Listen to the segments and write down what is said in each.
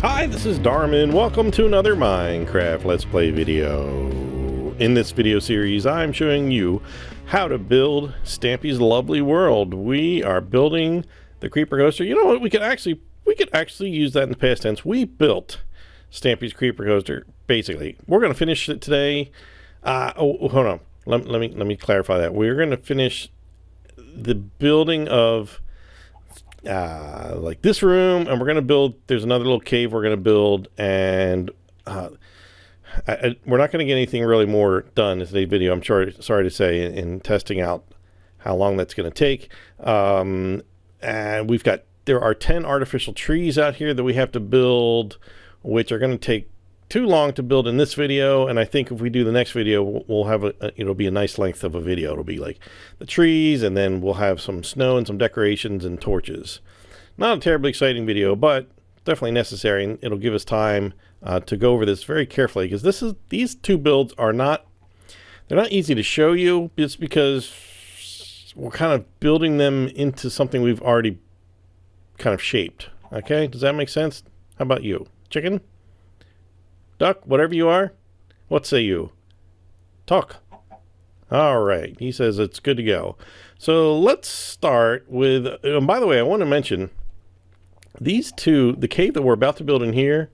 Hi, this is Darman. Welcome to another Minecraft Let's Play video. In this video series, I'm showing you how to build Stampy's lovely world. We are building the creeper coaster. You know what? We could actually use that in the past tense. We built Stampy's creeper coaster. Basically, we're going to finish it today. Hold on. Let me clarify that. We're going to finish the building of like this room, and we're going to build, there's another little cave we're going to build, and we're not going to get anything really more done in today's video, I'm sorry to say, in testing out how long that's going to take. And there are 10 artificial trees out here that we have to build, which are going to take too long to build in this video, and I think if we do the next video, we'll have it'll be a nice length of a video. It'll be like the trees, and then we'll have some snow and some decorations and torches. Not a terribly exciting video, but definitely necessary, and it'll give us time to go over this very carefully, because these two builds are they're not easy to show you, just because we're kind of building them into something we've already kind of shaped. Okay, does that make sense? How about you, chicken? Duck, whatever you are, what say you? Talk. All right, he says it's good to go. So let's start with, by the way, I want to mention these two, the cave that we're about to build in here,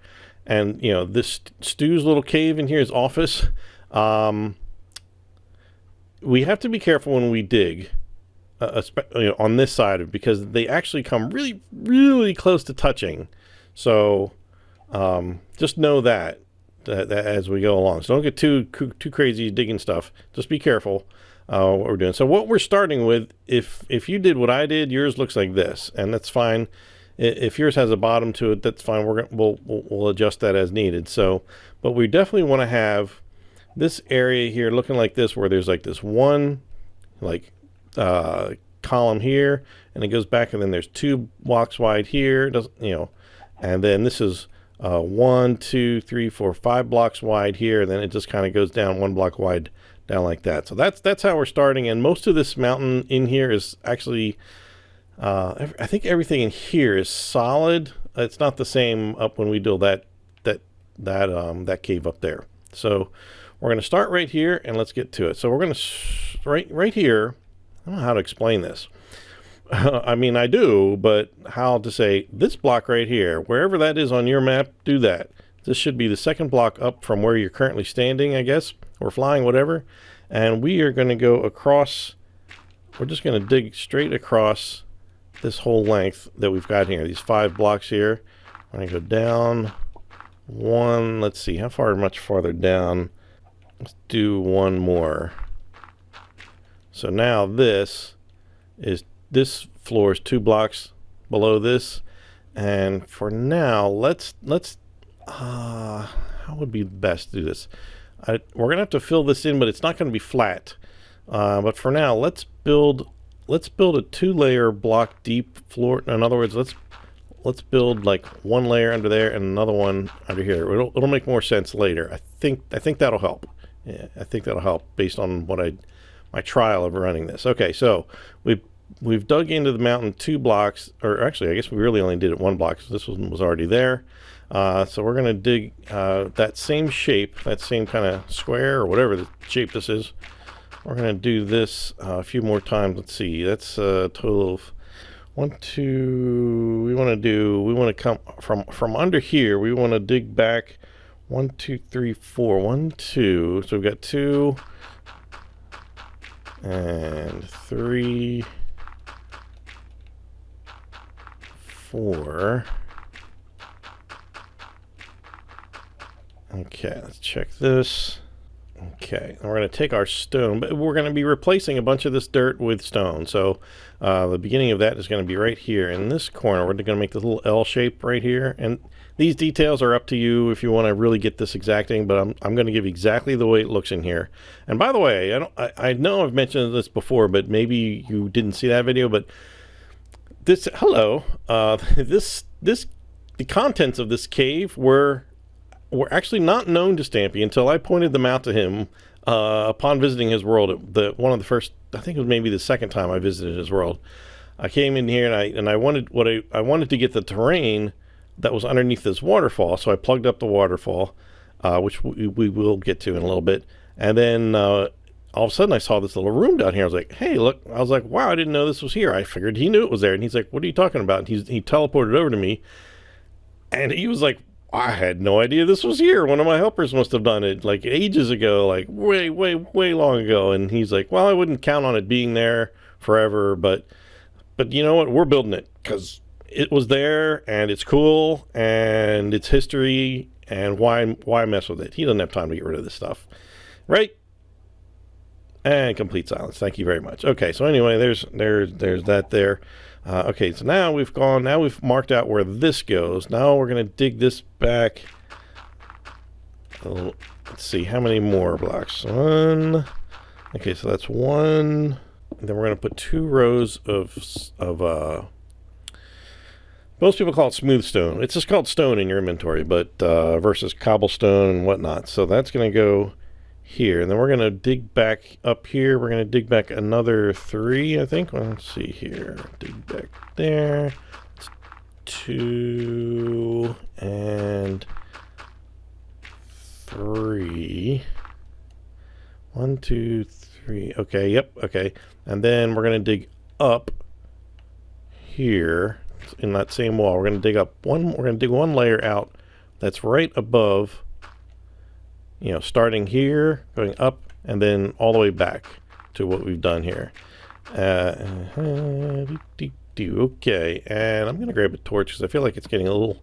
and this Stu's little cave in here, his office. We have to be careful when we dig, on this side of it, because they actually come really, really close to touching. So just know that as we go along. So don't get too crazy digging stuff. Just be careful what we're doing. So what we're starting with, if you did what I did, yours looks like this, and that's fine. If yours has a bottom to it, that's fine. We'll adjust that as needed. So, but we definitely want to have this area here looking like this, where there's like this one column here, and it goes back, and then there's 2 blocks wide here. And then this is 1, 2, 3, 4, 5 blocks wide here, and then it just kind of goes down 1 block wide down like that. So that's how we're starting, and most of this mountain in here is actually I think everything in here is solid. It's not the same up when we build that cave up there. So we're going to start right here, and let's get to it. So we're going to right here. I don't know how to explain this. I mean, I do, but how to say this block right here, wherever that is on your map, do that. This should be the second block up from where you're currently standing, I guess, or flying, whatever. And we are going to go across. We're just going to dig straight across this whole length that we've got here, these 5 blocks here. I'm going to go down 1. Let's see, much farther down? Let's do 1 more. So now this floor is 2 blocks below this, and for now let's how would be best to do this? We're gonna have to fill this in, but it's not going to be flat. But for now, let's build a 2-layer block deep floor. In other words, let's build like 1 layer under there and another one under here. It'll make more sense later. I think that'll help. Yeah, I think that'll help based on my trial of running this. Okay, so we've dug into the mountain 2 blocks, or actually I guess we really only did it 1 block, so this one was already there. So we're going to dig that same shape, that same kind of square or whatever the shape this is. We're going to do this a few more times. Let's see, that's a total of 1, 2. We want to come from under here. We want to dig back 1, 2, 3, 4. 1, 2. So we've got 2 and 3, 4. Okay, let's check this. Okay, and we're going to take our stone, but we're going to be replacing a bunch of this dirt with stone. So the beginning of that is going to be right here in this corner. We're going to make this little L shape right here, and these details are up to you if you want to really get this exacting, but I'm going to give you exactly the way it looks in here. And by the way, I know I've mentioned this before, but maybe you didn't see that video, but the contents of this cave were actually not known to Stampy until I pointed them out to him upon visiting his world. One of the first, I think it was maybe the second time I visited his world. I came in here and I wanted to get the terrain that was underneath this waterfall. So I plugged up the waterfall, which we will get to in a little bit. And then all of a sudden I saw this little room down here. I was like, hey, look. I was like, wow, I didn't know this was here. I figured he knew it was there. And he's like, what are you talking about? And he teleported over to me. And he was like, I had no idea this was here. One of my helpers must have done it like ages ago, like way, way, way long ago. And he's like, well, I wouldn't count on it being there forever, but you know what? We're building it because it was there and it's cool and it's history. And why mess with it? He doesn't have time to get rid of this stuff, right? And complete silence. Thank you very much. Okay, so anyway, there's that there. Okay, so now we've marked out where this goes. Now we're going to dig this back. Let's see, how many more blocks? One. Okay, so that's one. And then we're going to put 2 rows of most people call it smooth stone. It's just called stone in your inventory, but versus cobblestone and whatnot. So that's going to go here. And then we're going to dig back up here. We're going to dig back another 3, I think. Well, let's see here. Dig back there. It's 2 and 3. 1, 2, 3. Okay, yep, okay. And then we're going to dig up here in that same wall. We're going to dig up one. We're going to dig one layer out that's right above, you know, starting here, going up, and then all the way back to what we've done here. Okay, and I'm going to grab a torch because I feel like it's getting a little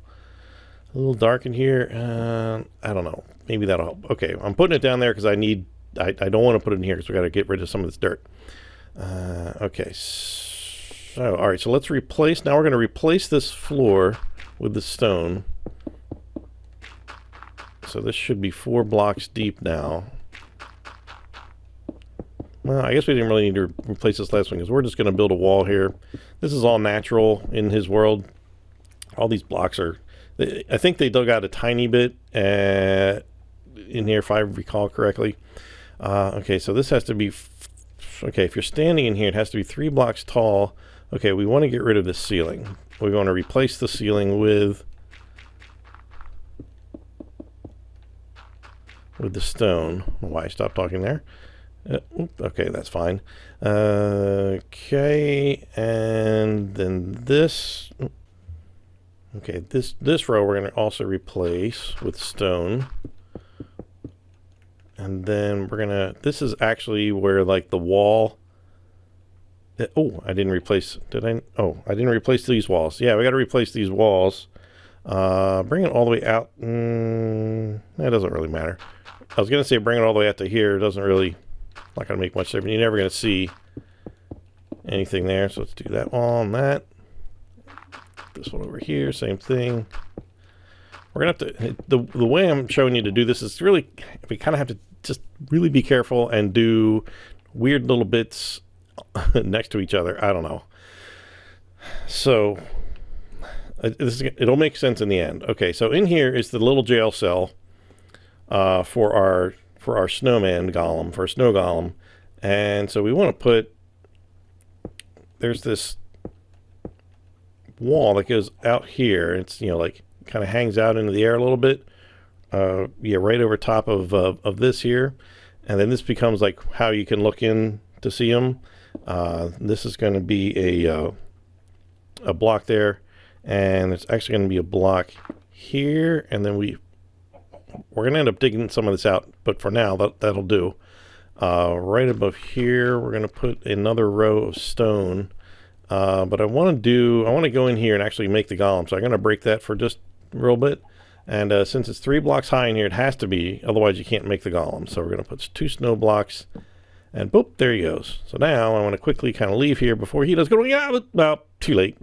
dark in here. I don't know. Maybe that'll help. Okay, I'm putting it down there because I don't want to put it in here because we got to get rid of some of this dirt. Okay, so all right, so let's replace. Now we're going to replace this floor with the stone. So this should be 4 blocks deep now. Well, I guess we didn't really need to replace this last one because we're just going to build a wall here. This is all natural in his world. All these blocks are, I think they dug out a tiny bit in here if I recall correctly. Okay, so this has to be, okay, if you're standing in here, it has to be 3 blocks tall. Okay, we want to get rid of this ceiling. We want to replace the ceiling with the stone. I don't know why I stopped talking there. Okay, that's fine. Okay, and then this. Okay, this row we're going to also replace with stone. And then we're going to, this is actually where like the wall. Oh, I didn't replace, did I? Oh, I didn't replace these walls. Yeah, we got to replace these walls. Bring it all the way out. That doesn't really matter. I was going to say bring it all the way out to here. It doesn't really, not going to make much difference. You're never going to see anything there. So let's do that wall and that. This one over here, same thing. We're going to have to, the way I'm showing you to do this is really, we kind of have to just really be careful and do weird little bits next to each other. I don't know. So it'll make sense in the end. Okay, so in here is the little jail cell for our snowman golem, for a snow golem. And so we want to put, there's this wall that goes out here. It's, you know, like kind of hangs out into the air a little bit. Yeah, right over top of this here. And then this becomes like how you can look in to see them. This is going to be a block there, and it's actually going to be a block here, and then we're going to end up digging some of this out, but for now that'll do. Right above here we're going to put another row of stone, but I want to go in here and actually make the golem, so I'm going to break that for just a little bit. And since it's 3 blocks high in here, it has to be, otherwise you can't make the golem. So we're going to put 2 snow blocks, and boop, there he goes. So now I want to quickly kind of leave here before he does go, yeah, but no, too late.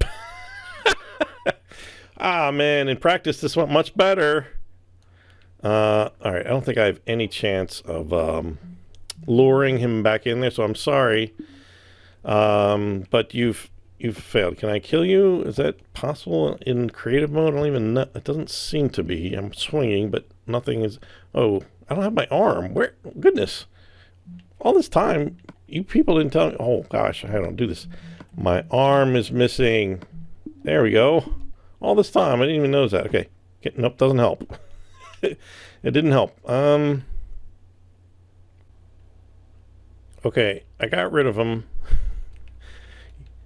Ah, man, in practice this went much better. All right, I don't think I have any chance of luring him back in there, so I'm sorry. But you've failed. Can I kill you? Is that possible in creative mode? I don't even know. It doesn't seem to be. I'm swinging, but nothing is. Oh, I don't have my arm. Where? Goodness. All this time, you people didn't tell me. Oh, gosh, I don't do this. My arm is missing. There we go. all this time. I didn't even notice that. Okay. Nope, doesn't help. It didn't help. Okay, I got rid of them.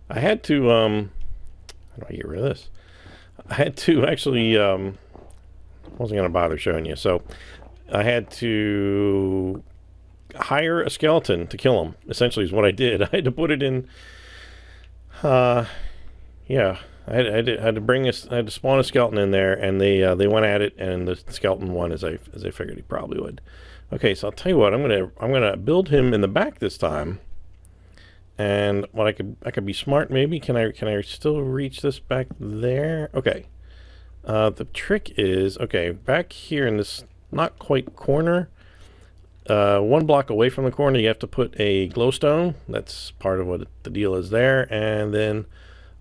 I had to, how do I get rid of this? I had to actually, wasn't going to bother showing you. So I had to hire a skeleton to kill him, essentially is what I did. I had to put it in, yeah. I had to spawn a skeleton in there, and they went at it, and the skeleton won as I figured he probably would. Okay, so I'll tell you what, I'm gonna build him in the back this time, and what I could be smart maybe. Can I still reach this back there? Okay. The trick is, okay, back here in this not quite corner, 1 block away from the corner, you have to put a glowstone. That's part of what the deal is there, and then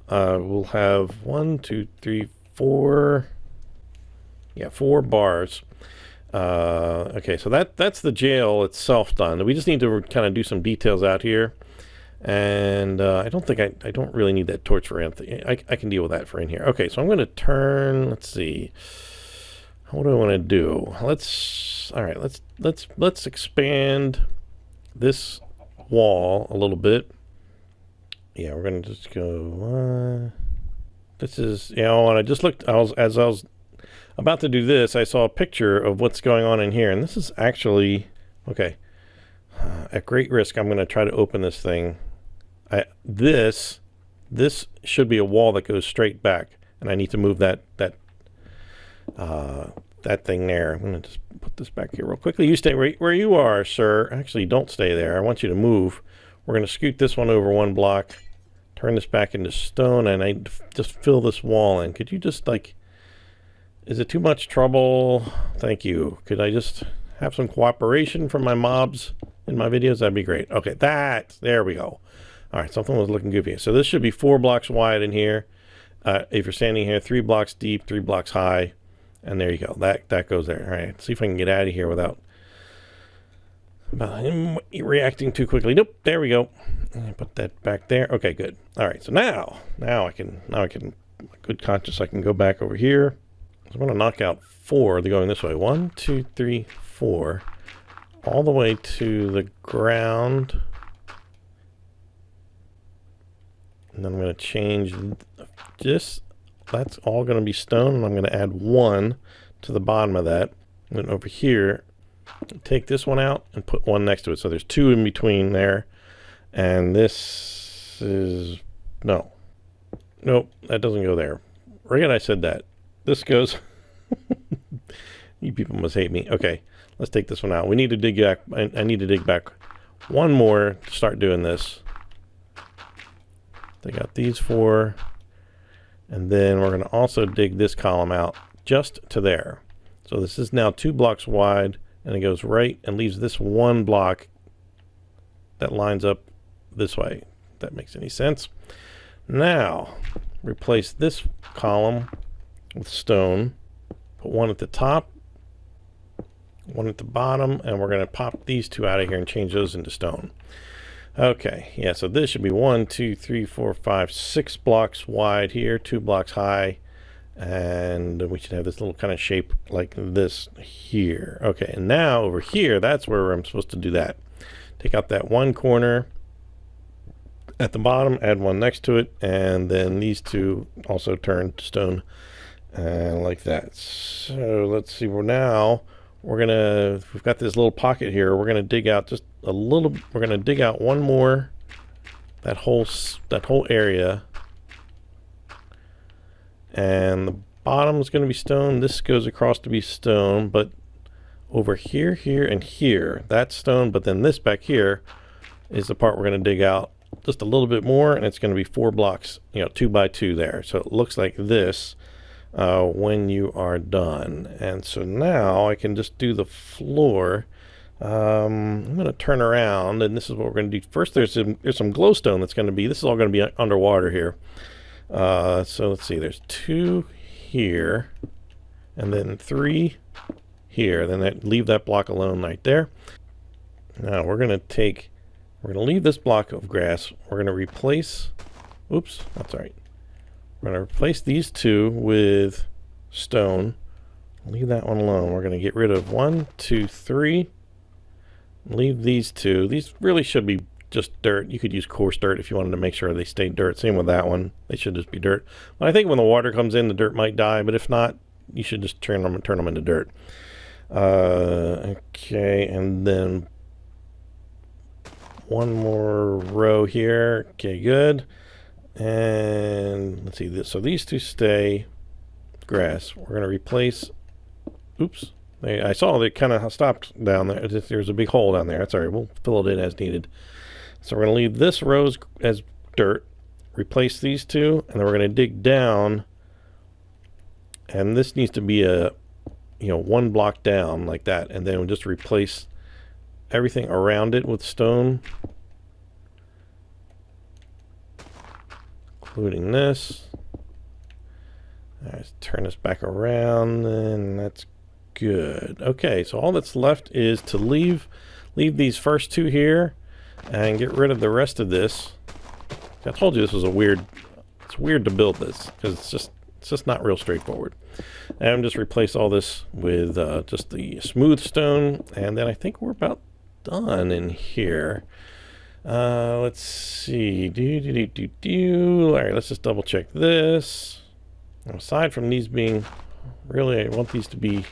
we'll have 1, 2, 3, 4. Yeah, 4 bars. Okay, so that's the jail itself done. We just need to kind of do some details out here, and I don't really need that torch for anything. I can deal with that for in here. Okay, so I'm going to turn. Let's see. What do I want to do? Let's expand this wall a little bit. Yeah, we're gonna just go. This is, and I just looked. As I was about to do this, I saw a picture of what's going on in here, and this is actually okay. At great risk, I'm going to try to open this thing. This should be a wall that goes straight back, and I need to move that thing there. I'm going to just put this back here real quickly. You stay right where you are, sir. Actually, don't stay there. I want you to move. We're going to scoot this one over 1 block, turn this back into stone, and I just fill this wall in. Could you just, like, is it too much trouble? Thank you. Could I just have some cooperation from my mobs in my videos? That'd be great. Okay, there we go. All right, something was looking goofy. So this should be 4 blocks wide in here. If you're standing here, 3 blocks deep, 3 blocks high, and there you go. That goes there. All right, let's see if I can get out of here without him reacting too quickly. Nope, there we go. Put that back there. Okay, good. All right, so now I can, good conscience, I can go back over here. So I'm going to knock out 4. They're going this way. 1, 2, 3, 4, all the way to the ground. And then I'm going to change this. That's all going to be stone, and I'm going to add 1 to the bottom of that. And then over here, take this one out and put 1 next to it. So there's 2 in between there. And this is, nope, that doesn't go there. Forget I said that. This goes, you people must hate me. Okay, let's take this one out. We need to dig back. I need to dig back 1 more to start doing this. They got these 4. And then we're going to also dig this column out just to there. So this is now 2 blocks wide, and it goes right and leaves this 1 block that lines up this way. If that makes any sense. Now, replace this column with stone. Put 1 at the top, 1 at the bottom, and we're going to pop these 2 out of here and change those into stone. Okay, yeah, so this should be 1, 2, 3, 4, 5, 6 blocks wide here, 2 blocks high, and we should have this little kind of shape like this here. Okay, and now over here, that's where I'm supposed to do that. Take out that 1 corner at the bottom, add 1 next to it, and then these 2 also turn to stone like that. So let's see, we've got this little pocket here. We're gonna dig out just a little. We're gonna dig out 1 more, that whole area, and the bottom is gonna be stone. This goes across to be stone, but over here, here, and here, that's stone. But then this back here is the part we're gonna dig out just a little bit more, and it's gonna be 4 blocks, 2 by 2 there. So it looks like this. When you are done. And so now I can just do the floor. I'm going to turn around, and this is what we're going to do. First, there's some glowstone that's going to be, this is all going to be underwater here. So let's see, there's 2 here, and then 3 here. Then leave that block alone right there. Now we're going to leave this block of grass. We're going to replace, oops, that's all right. We're going to replace these two with stone. Leave that one alone. We're going to get rid of 1, 2, 3. Leave these two. These really should be just dirt. You could use coarse dirt if you wanted to make sure they stay dirt. Same with that one. They should just be dirt. But I think when the water comes in, the dirt might die. But if not, you should just turn them into dirt. Okay, and then one more row here. Okay, good. And let's see this. So these two stay grass. We're going to replace. Oops. I saw they kind of stopped down there. There's a big hole down there. That's all right. We'll fill it in as needed. So we're going to leave this row as dirt. Replace these two, and then we're going to dig down. And this needs to be a, 1 block down like that, and then we'll just replace everything around it with stone, including this. All right, let's turn this back around, and that's good. Okay, so all that's left is to leave these first two here and get rid of the rest of this. I told you this was it's weird to build this because it's just not real straightforward. And just replace all this with just the smooth stone, and then I think we're about done in here. Let's see. All right, let's just double check this. Aside from these being, really, I want these to be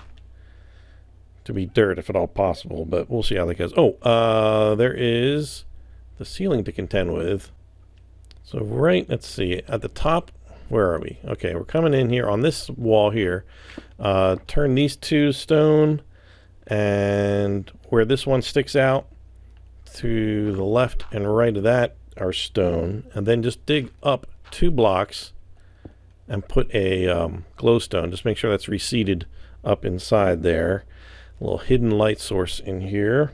dirt if at all possible, but we'll see how that goes. Oh, there is the ceiling to contend with. So let's see, at the top, where are we? Okay, we're coming in here on this wall here. Turn these two stone, and where this one sticks out, to the left and right of that are stone, and then just dig up 2 blocks and put a glowstone. Just make sure that's reseated up inside there. A little hidden light source in here.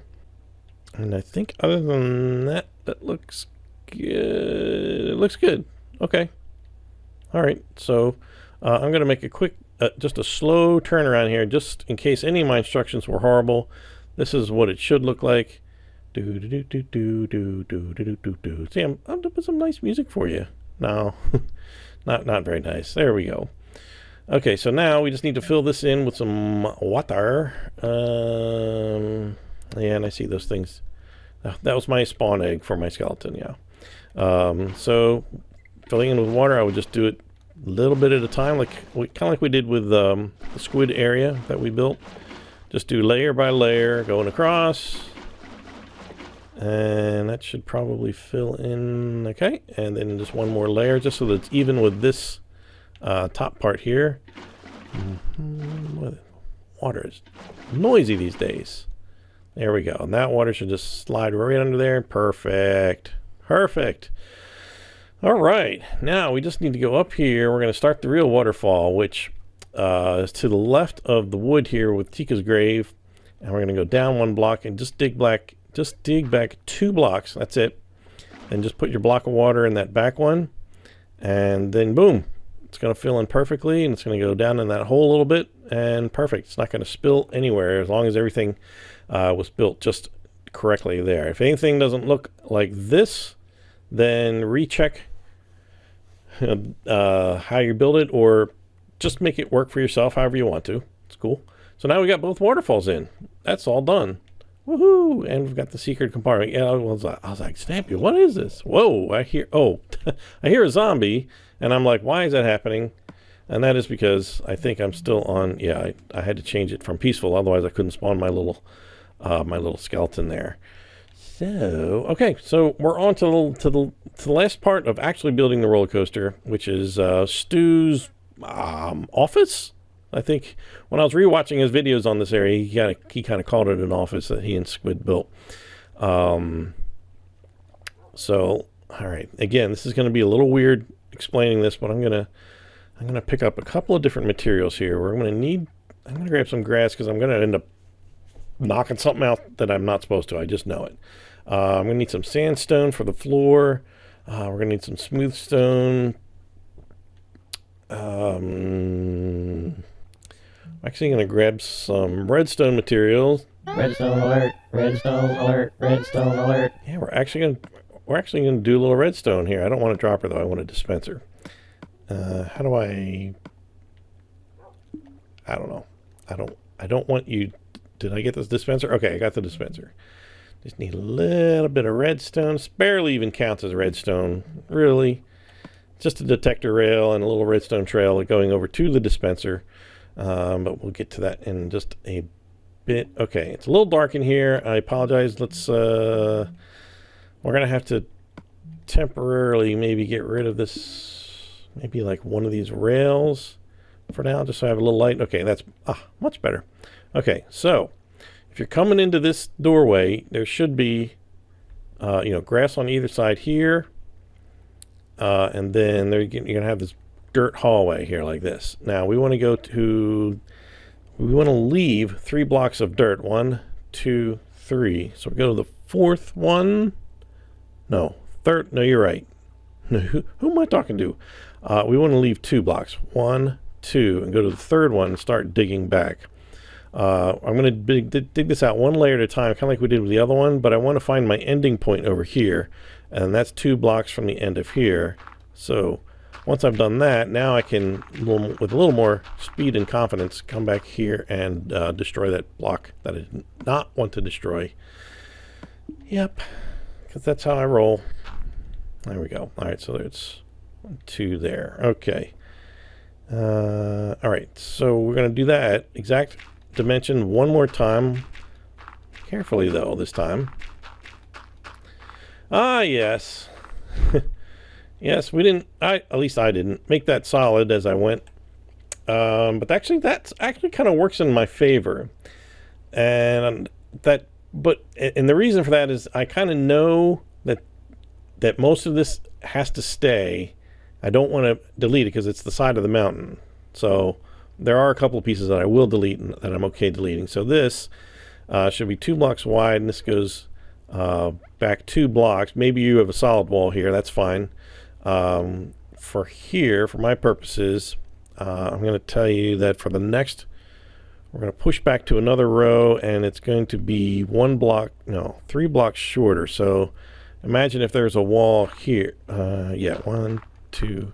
And I think other than that, that looks good. It looks good. Okay. All right. So I'm going to make a quick, just a slow turnaround here, just in case any of my instructions were horrible. This is what it should look like. See, I'm going to put some nice music for you. No, not very nice. There we go. Okay, so now we just need to fill this in with some water. Yeah, and I see those things. That was my spawn egg for my skeleton, yeah. So filling in with water, I would just do it a little bit at a time, kind of like we did with the squid area that we built. Just do layer by layer, going across. And that should probably fill in, okay. And then just one more layer, just so that it's even with this top part here. Water is noisy these days. There we go. And that water should just slide right under there. Perfect. Perfect. All right. Now we just need to go up here. We're going to start the real waterfall, which is to the left of the wood here with Tika's grave. And we're going to go down 1 block and just dig back 2 blocks. That's it. And just put your block of water in that back one. And then boom. It's going to fill in perfectly, and it's going to go down in that hole a little bit, and perfect. It's not going to spill anywhere as long as everything was built just correctly there. If anything doesn't look like this, then recheck how you build it, or just make it work for yourself however you want to. It's cool. So now we got both waterfalls in. That's all done. Woohoo! And we've got the secret compartment. Yeah, I was like, Stampy, what is this? Whoa! I hear a zombie, and I'm like, why is that happening? And that is because I think I'm still on. Yeah, I had to change it from peaceful, otherwise I couldn't spawn my little skeleton there. So okay, so we're on to the last part of actually building the roller coaster, which is Stu's office. I think when I was rewatching his videos on this area, he kind of called it an office that he and Squid built. So all right, again, this is going to be a little weird explaining this, but I'm gonna pick up a couple of different materials here. I'm gonna grab some grass because I'm gonna end up knocking something out that I'm not supposed to. I just know it. I'm gonna need some sandstone for the floor. We're gonna need some smooth stone. Actually, going to grab some redstone materials. Redstone alert! Redstone alert! Redstone alert! Yeah, we're actually going to do a little redstone here. I don't want a dropper though. I want a dispenser. How do I don't know. I don't want you. Did I get this dispenser? Okay, I got the dispenser. Just need a little bit of redstone. Barely even counts as redstone, really. Just a detector rail and a little redstone trail going over to the dispenser. But we'll get to that in just a bit. Okay, it's a little dark in here. I apologize. We're gonna have to temporarily maybe get rid of this, maybe like one of these rails for now, just so I have a little light. Okay, that's much better. Okay, so if you're coming into this doorway, there should be grass on either side here, and then you're gonna have this dirt hallway here like this. Now we want to leave 3 blocks of dirt. 1, 2, 3. So we go to the 4th one. No, 3rd. No, you're right. Who am I talking to? We want to leave 2 blocks. 1, 2, and go to the 3rd one and start digging back. I'm going to dig this out one layer at a time, kind of like we did with the other one, but I want to find my ending point over here, and that's 2 blocks from the end of here. So once I've done that, now I can, with a little more speed and confidence, come back here and destroy that block that I did not want to destroy. Yep, because that's how I roll. There we go. All right, so there's 1, 2 there. Okay. All right, so we're going to do that exact dimension one more time. Carefully, though, this time. Yes. Yes, we didn't, at least I didn't, make that solid as I went. But actually, that's actually kind of works in my favor. And the reason for that is I kind of know that most of this has to stay. I don't want to delete it because it's the side of the mountain. So there are a couple of pieces that I will delete and that I'm okay deleting. So this should be 2 blocks wide, and this goes back 2 blocks. Maybe you have a solid wall here. That's fine. For here, for my purposes, I'm going to tell you that for the next, we're going to push back to another row, and it's going to be 3 blocks shorter. So imagine if there's a wall here. 1, 2,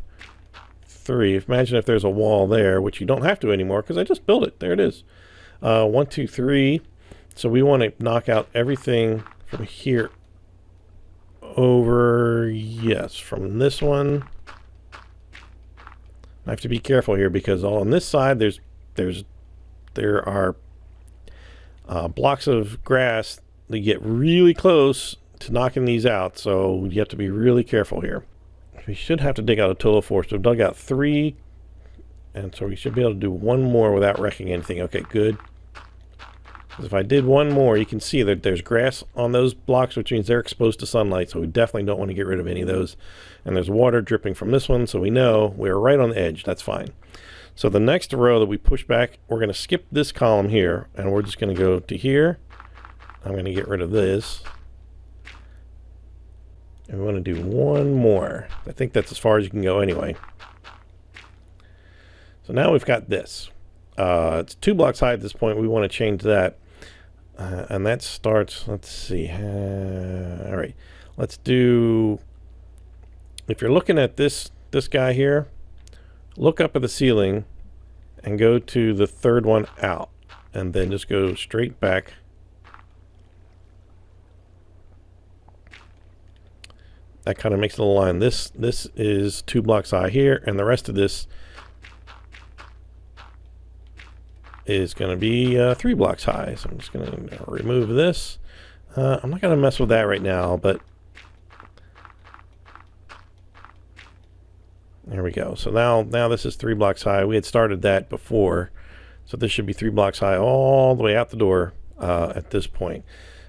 3. Imagine if there's a wall there, which you don't have to anymore because I just built it. There it is. 1, 2, 3. So we want to knock out everything from here over. Yes, from this one. I have to be careful here because on this side there are blocks of grass that get really close to knocking these out, so you have to be really careful here. We should have to dig out a total of 4, so we've dug out 3, and so we should be able to do 1 more without wrecking anything. Okay, good. If I did 1 more, you can see that there's grass on those blocks, which means they're exposed to sunlight, so we definitely don't want to get rid of any of those. And there's water dripping from this one, so we know we're right on the edge. That's fine. So the next row that we push back, we're going to skip this column here, and we're just going to go to here. I'm going to get rid of this. And we want to do 1 more. I think that's as far as you can go anyway. So now we've got this. It's 2 blocks high at this point. We want to change that. And that starts, let's see. All right. Let's do, if you're looking at this guy here, look up at the ceiling and go to the 3rd one out. And then just go straight back. That kind of makes a little line. This is 2 blocks high here, and the rest of this is going to be 3 blocks high. So I'm just going to remove this. I'm not going to mess with that right now, but there we go. So now this is 3 blocks high. We had started that before, so this should be 3 blocks high all the way out the door at this point.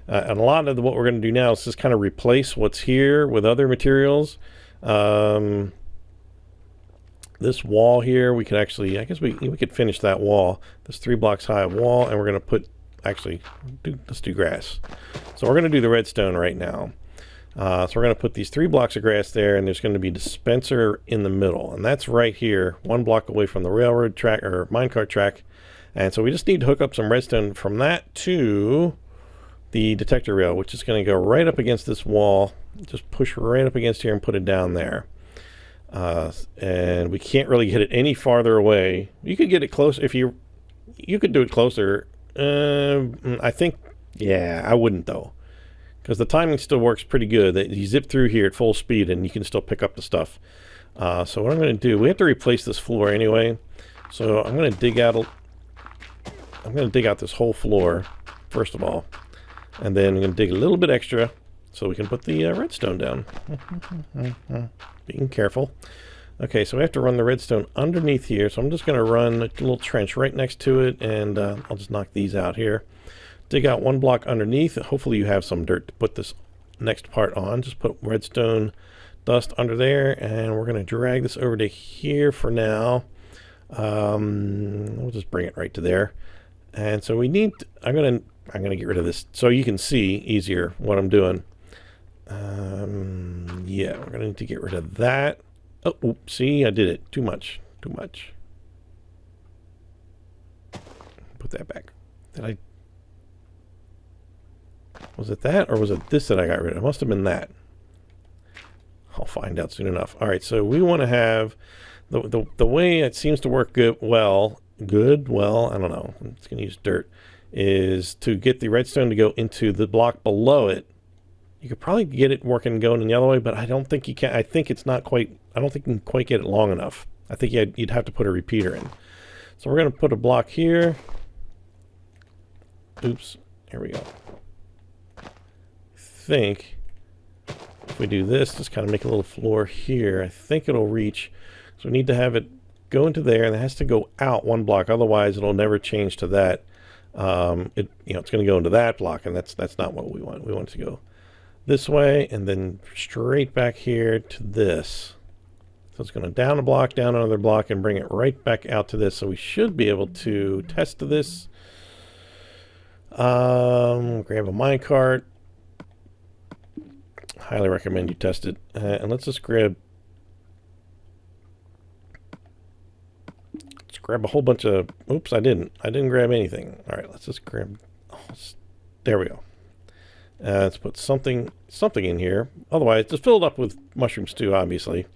And a lot of what we're going to do now is just kind of replace what's here with other materials. This wall here, we could actually, I guess we could finish that wall, this 3 blocks high wall, and we're going to put, let's do grass. So we're going to do the redstone right now. So we're going to put these 3 blocks of grass there, and there's going to be a dispenser in the middle, and that's right here, 1 block away from the railroad track or minecart track. And so we just need to hook up some redstone from that to the detector rail, which is going to go right up against this wall. Just push right up against here and put it down there. And we can't really get it any farther away. You could get it close if you could do it closer. I think, yeah, I wouldn't though, because the timing still works pretty good. That you zip through here at full speed and you can still pick up the stuff. So what I'm going to do, we have to replace this floor anyway. So I'm going to dig out this whole floor first of all, and then I'm going to dig a little bit extra so we can put the redstone down. Being careful. Okay, so we have to run the redstone underneath here, so I'm just going to run a little trench right next to it, and I'll just knock these out here. Dig out one block underneath. Hopefully you have some dirt to put this next part on. Just put redstone dust under there, and we're going to drag this over to here for now. We'll just bring it right to there. And so we need, I'm gonna get rid of this so you can see easier what I'm doing. Yeah, we're gonna need to get rid of that. Oh, oops, see, I did it. Too much. Put that back. Was it that, or was it this that I got rid of? It must have been that. I'll find out soon enough. All right, so we want to have the way it seems to work well, I don't know. I'm just gonna use dirt. Is to get the redstone to go into the block below it. You could probably get it working going in the other way, but I don't think you can. I think it's not quite. I don't think you can quite get it long enough. I think you'd have to put a repeater in. So we're gonna put a block here. Oops. Here we go. I think if we do this, just kind of make a little floor here, I think it'll reach. So we need to have it go into there, and it has to go out one block. Otherwise, it'll never change to that. It's going to go into that block, and that's not what we want. We want it to go this way, and then straight back here to this. So it's going to down a block, down another block, and bring it right back out to this. So we should be able to test this. Grab a minecart. Highly recommend you test it. And let's just grab a whole bunch of, oops, I didn't grab anything. All right, let's just grab, there we go. Let's put something in here. Otherwise, just fill it up with mushroom stew, obviously.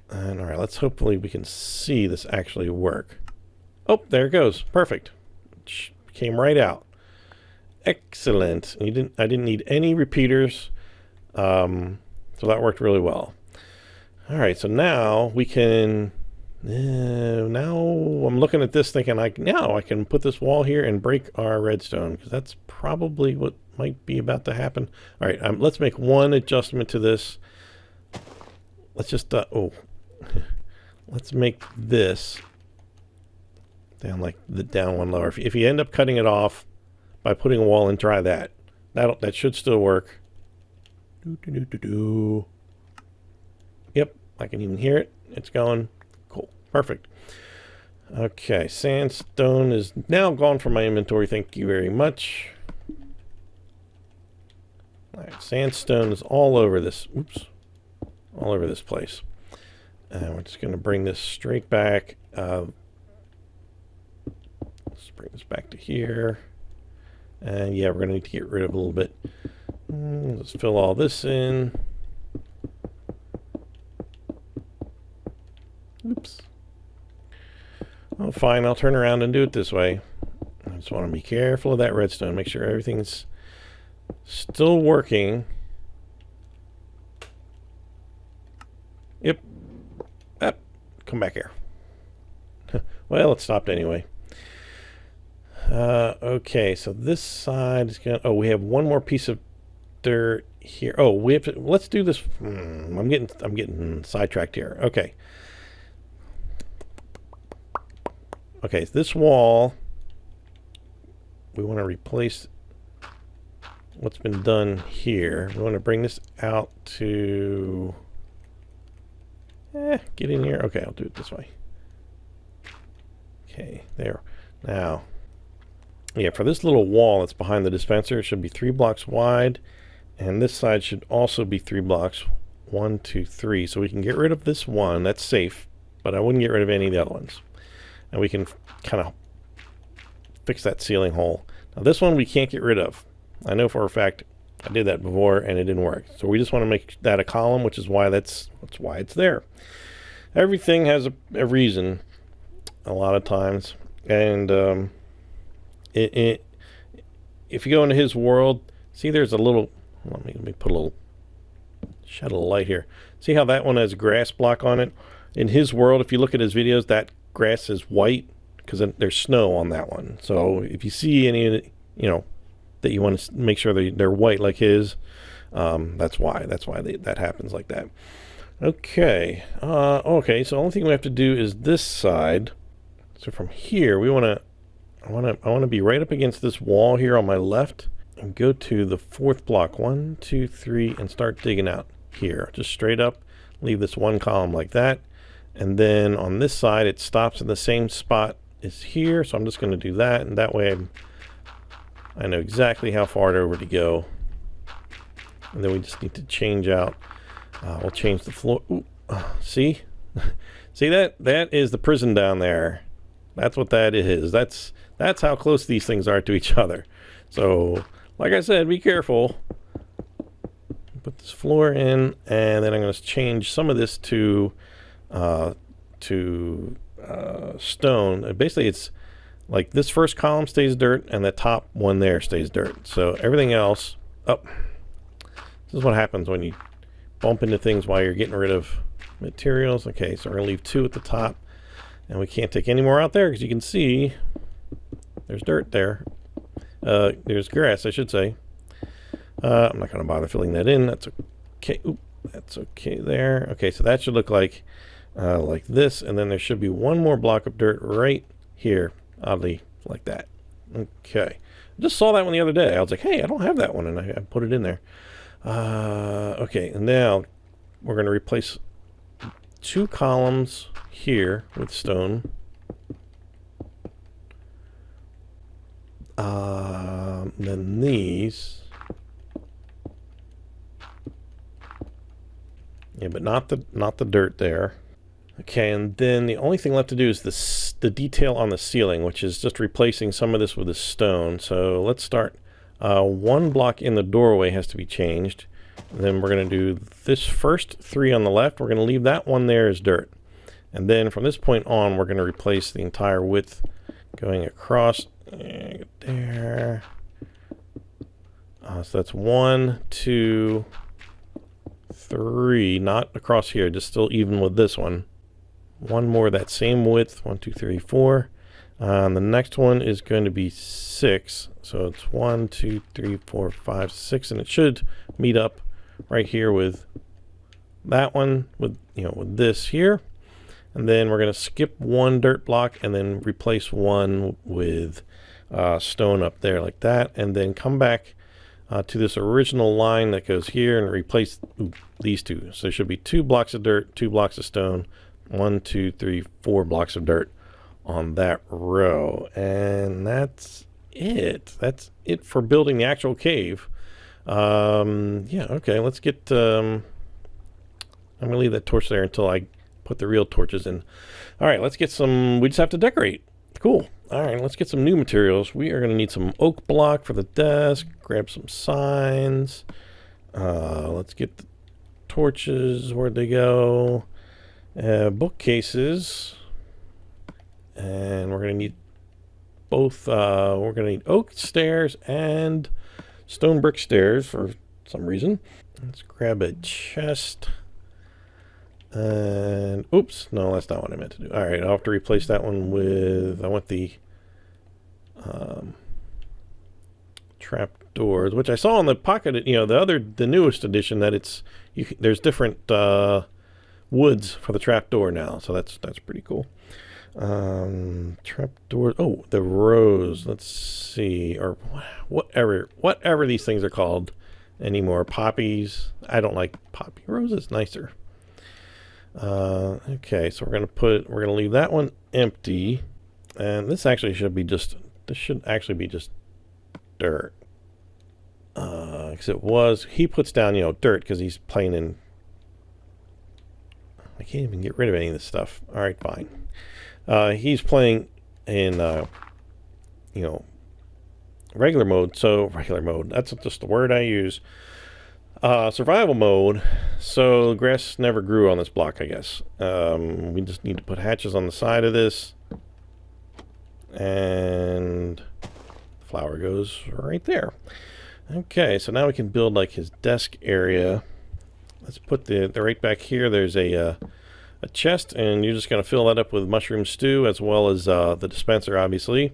And all right, hopefully we can see this actually work. Oh, there it goes. Perfect. Came right out. Excellent. I didn't need any repeaters. So that worked really well. All right, so now we can, now I'm looking at this thinking now I can put this wall here and break our redstone, because that's probably what might be about to happen. All right, let's make one adjustment to this. Let's just, let's make this down down one lower. If you end up cutting it off by putting a wall in, try that. That should still work. Yep, I can even hear it. It's going. Cool. Perfect. Okay, sandstone is now gone from my inventory. Thank you very much. All right, sandstone is all over this. Oops. All over this place. And we're just going to bring this straight back. Let's bring this back to here. And yeah, we're going to need to get rid of a little bit. Let's fill all this in. Oops. Oh, fine. I'll turn around and do it this way. I just want to be careful of that redstone. Make sure everything's still working. Yep. Up. Come back here. Well, it stopped anyway. Okay, so this side is gonna. Oh, we have one more piece of dirt here. Oh, we have to. Let's do this. I'm getting sidetracked here. Okay. Okay, so this wall, we want to replace what's been done here. We want to bring this out to. Get in here. Okay, I'll do it this way. Okay, there. Now. Yeah, for this little wall that's behind the dispenser, it should be 3 blocks wide, and this side should also be 3 blocks. 1, 2, 3. So we can get rid of this one. That's safe, but I wouldn't get rid of any of the other ones. And we can kind of fix that ceiling hole. Now this one we can't get rid of. I know for a fact I did that before and it didn't work. So we just want to make that a column, which is why that's why it's there. Everything has a reason a lot of times. And if you go into his world, see there's a little, let me put a little, shed a little light here. See how that one has a grass block on it? In his world, if you look at his videos, that grass is white because there's snow on that one. So if you see any, that you want to make sure they're white like his, that's why that happens like that. Okay. Okay. So the only thing we have to do is this side. So from here, I want to be right up against this wall here on my left and go to the fourth block. 1, 2, 3, and start digging out here. Just straight up, leave this one column like that. And then on this side, it stops in the same spot as here. So I'm just going to do that. And that way I know exactly how far over to go. And then we just need to change out. We'll change the floor. Ooh, see? See that? That is the prison down there. That's what that is. That's how close these things are to each other. So, like I said, be careful. Put this floor in, and then I'm going to change some of this to stone. Basically, it's like this first column stays dirt, and the top one there stays dirt. So everything else, this is what happens when you bump into things while you're getting rid of materials. Okay, so we're going to leave 2 at the top, and we can't take any more out there because you can see there's dirt there. There's grass, I should say. I'm not going to bother filling that in. That's okay. Oop, that's okay there. Okay, so that should look like this, and then there should be one more block of dirt right here, oddly, like that. Okay. I just saw that one the other day. I was like, hey, I don't have that one, and I put it in there. Okay, and now we're going to replace 2 columns here with stone. Then these. Yeah, but not the dirt there. Okay, and then the only thing left to do is the detail on the ceiling, which is just replacing some of this with a stone. So let's start. 1 block in the doorway has to be changed. And then we're going to do this first 3 on the left. We're going to leave that one there as dirt. And then from this point on, we're going to replace the entire width going across there. So that's 1, 2, 3, not across here, just still even with this one. One more that same width, 1, 2, 3, 4. The next one is going to be 6. So it's 1, 2, 3, 4, 5, 6, and it should meet up right here with that one, with with this here. And then we're going to skip 1 dirt block and then replace 1 with stone up there like that, and then come back to this original line that goes here and replace these 2. So there should be 2 blocks of dirt, 2 blocks of stone, 1, 2, 3, 4 blocks of dirt on that row. And that's it. That's it for building the actual cave. Yeah, okay, let's get... I'm going to leave that torch there until I put the real torches in. All right, let's get some... We just have to decorate. Cool. All right, let's get some new materials. We are going to need some oak block for the desk. Grab some signs. Let's get the torches. Where'd they go? Bookcases. And we're going to need both. We're going to need oak stairs and stone brick stairs for some reason. Let's grab a chest. And oops, no, that's not what I meant to do. All right, I'll have to replace that one with, I want the trap doors, which I saw in the pocket, the newest edition, that it's there's different woods for the trap door now, so that's pretty cool. Trap doors. Oh, the rows. Let's see, or whatever these things are called anymore. Poppies. I don't like poppy. Rose is nicer. Okay, so we're gonna leave that one empty, and this should actually be just dirt. Because he puts down dirt because he's playing in. I can't even get rid of any of this stuff. All right, fine. He's playing in regular mode. So regular mode, that's just the word I use. Survival mode. So grass never grew on this block, I guess. We just need to put hatches on the side of this. And flower goes right there. Okay, so now we can build like his desk area. Let's put the right back here. There's a chest, and you're just going to fill that up with mushroom stew as well as the dispenser, obviously.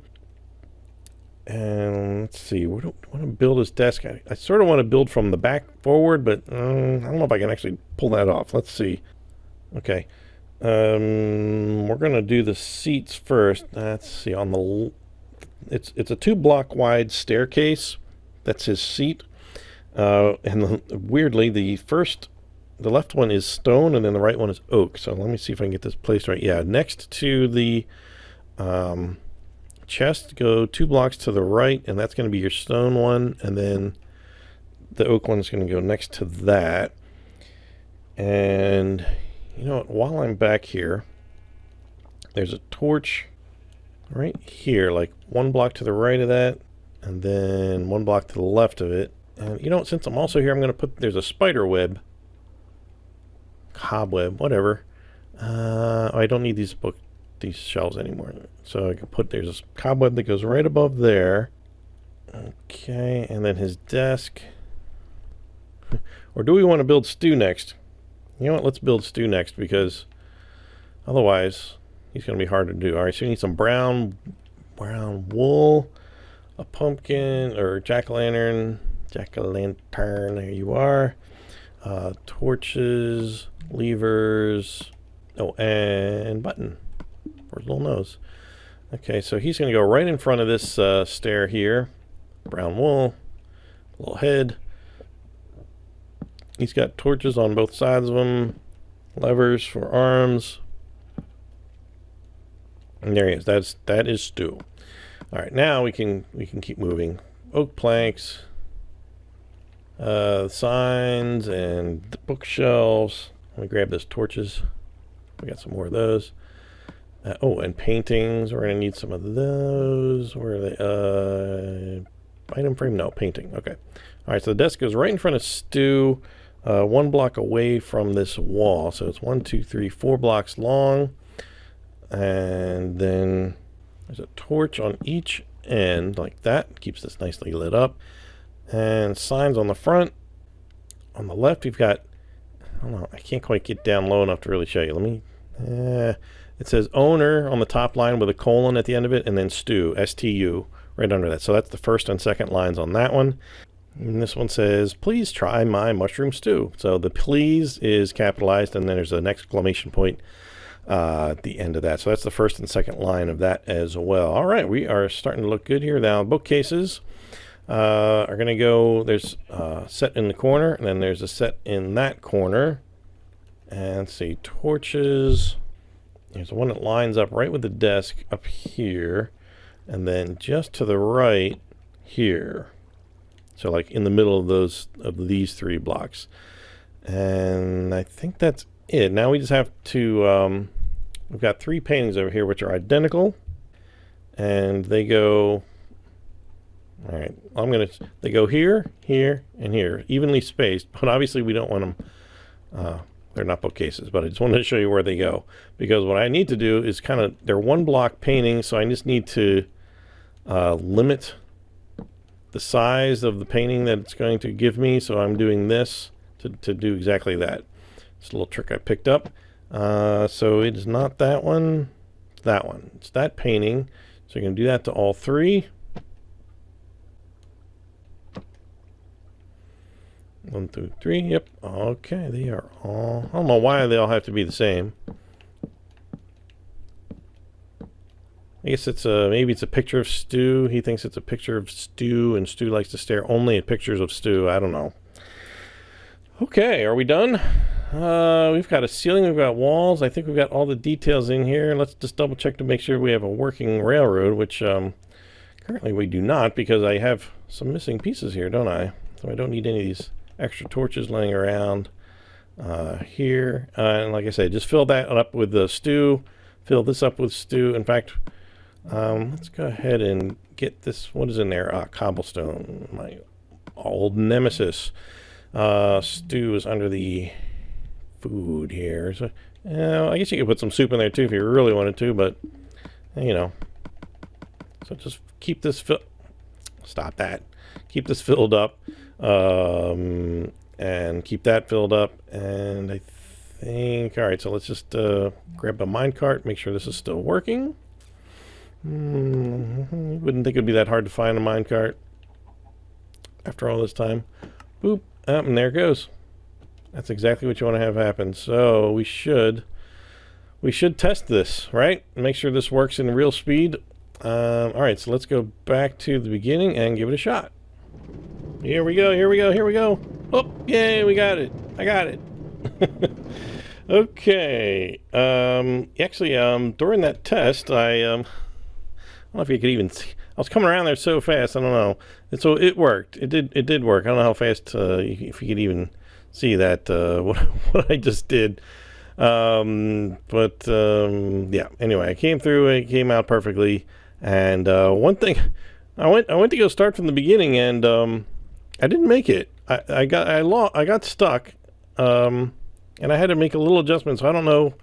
And let's see, we don't want to build his desk. I sort of want to build from the back forward, but I don't know if I can actually pull that off. Let's see. Okay, we're going to do the seats first. Let's see, on the it's a 2-block wide staircase. That's his seat. And weirdly, the left one is stone, and then the right one is oak. So let me see if I can get this placed right. Yeah, next to the chest, go 2 blocks to the right, and that's going to be your stone one, and then the oak one is going to go next to that. And you know what, while I'm back here, there's a torch right here, like 1 block to the right of that, and then 1 block to the left of it. And you know what, since I'm also here, I'm going to put, there's a spider web, cobweb, whatever. I don't need these shelves anymore. So I can put, there's a cobweb that goes right above there. Okay, and then his desk. Or do we want to build stew next? You know what, let's build stew next, because otherwise he's going to be hard to do. All right, so we need some brown wool, a pumpkin or jack-o'-lantern, there you are. Torches, levers, oh, and button for his little nose. Okay, so he's going to go right in front of this stair here. Brown wool, little head. He's got torches on both sides of him, levers for arms. And there he is. That is stew. All right, now we can keep moving. Oak planks, signs, and the bookshelves. Let me grab those torches. We got some more of those. Oh, and paintings. We're gonna need some of those. Where are they? Item frame? No, painting. Okay. All right. So the desk goes right in front of stew, 1 block away from this wall. So it's 1, 2, 3, 4 blocks long, and then there's a torch on each end like that. Keeps this nicely lit up. And signs on the front. On the left, we've got, I don't know, I can't quite get down low enough to really show you. Let me, it says owner on the top line with a colon at the end of it, and then stew, S-T-U, right under that. So that's the first and second lines on that one. And this one says, please try my mushroom stew. So the please is capitalized, and then there's an exclamation point at the end of that. So that's the first and second line of that as well. All right, we are starting to look good here. Now, bookcases are going to go, there's a set in the corner, and then there's a set in that corner. And let's see, torches. There's one that lines up right with the desk up here, and then just to the right here. So like in the middle of these 3 blocks. And I think that's it. Now we just have to, we've got 3 paintings over here which are identical, and they go, all right, they go here, here, and here, evenly spaced, but obviously we don't want them, they're not bookcases, but I just wanted to show you where they go, because what I need to do is they're 1 block paintings, so I just need to limit the size of the painting that it's going to give me. So I'm doing this to do exactly that. It's a little trick I picked up. So it is not that one, it's that one. It's that painting. So you're going to do that to all 3. 1, 2, 3. Yep. Okay, they are all, I don't know why they all have to be the same. I guess it's maybe it's a picture of stew. He thinks it's a picture of stew, and Stu likes to stare only at pictures of stew. I don't know. Okay, are we done? We've got a ceiling, we've got walls. I think we've got all the details in here. Let's just double check to make sure we have a working railroad, which currently we do not, because I have some missing pieces here, don't I? So I don't need any of these extra torches laying around here. And like I said, just fill that up with the stew. Fill this up with stew. In fact, Let's go ahead and get this. What is in there? Cobblestone. My old nemesis. Stew is under the food here. So, I guess you could put some soup in there too if you really wanted to, but you know. So just keep this stop that. Keep this filled up, and keep that filled up. And I think, all right. So let's just grab a minecart. Make sure this is still working. Wouldn't think it'd be that hard to find a minecart after all this time. Boop, and there it goes. That's exactly what you want to have happen. So we should test this, right? Make sure this works in real speed. All right, so let's go back to the beginning and give it a shot. Here we go, here we go, here we go. Oh, yay, we got it. I got it. Okay. Actually, during that test, I don't know if you could even see. I was coming around there so fast. I don't know. And so it worked. It did work. I don't know how fast, if you could even see that, what I just did. Yeah. Anyway, I came through. It came out perfectly. And one thing, I went to go start from the beginning, and I didn't make it. I got stuck, and I had to make a little adjustment. So I don't know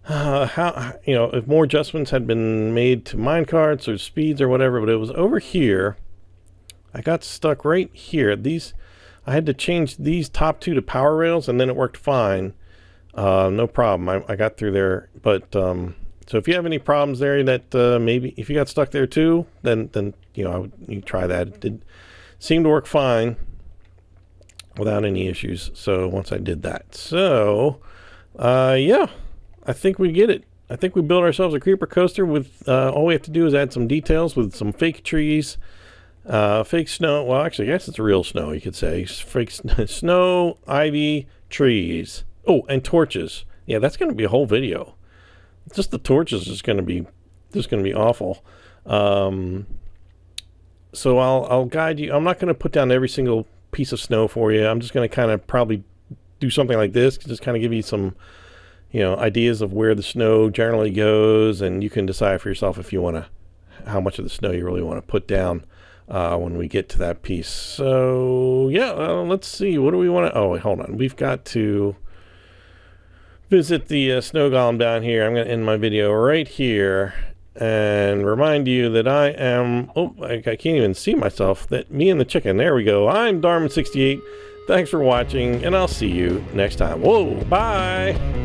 how, if more adjustments had been made to minecarts or speeds or whatever, but it was over here. I got stuck right here. I had to change these top two to power rails, and then it worked fine. No problem. I got through there. But so if you have any problems there, that maybe if you got stuck there too, then you try that. It did seem to work fine without any issues. So once I did that, so yeah. I think we get it. I think we built ourselves a creeper coaster with, all we have to do is add some details with some fake trees, fake snow. Well, actually, I guess it's real snow, you could say. Fake snow, ivy, trees. Oh, and torches. Yeah, that's going to be a whole video. Just the torches is going to be awful. So I'll guide you. I'm not going to put down every single piece of snow for you. I'm just going to kind of probably do something like this, just kind of give you some ideas of where the snow generally goes, and you can decide for yourself if you want to, how much of the snow you really want to put down when we get to that piece. So yeah, let's see. What do we want to? Oh, wait, hold on. We've got to visit the Snow Golem down here. I'm going to end my video right here and remind you that I am. Oh, I can't even see myself. That me and the chicken. There we go. I'm Darman68. Thanks for watching, and I'll see you next time. Whoa, bye.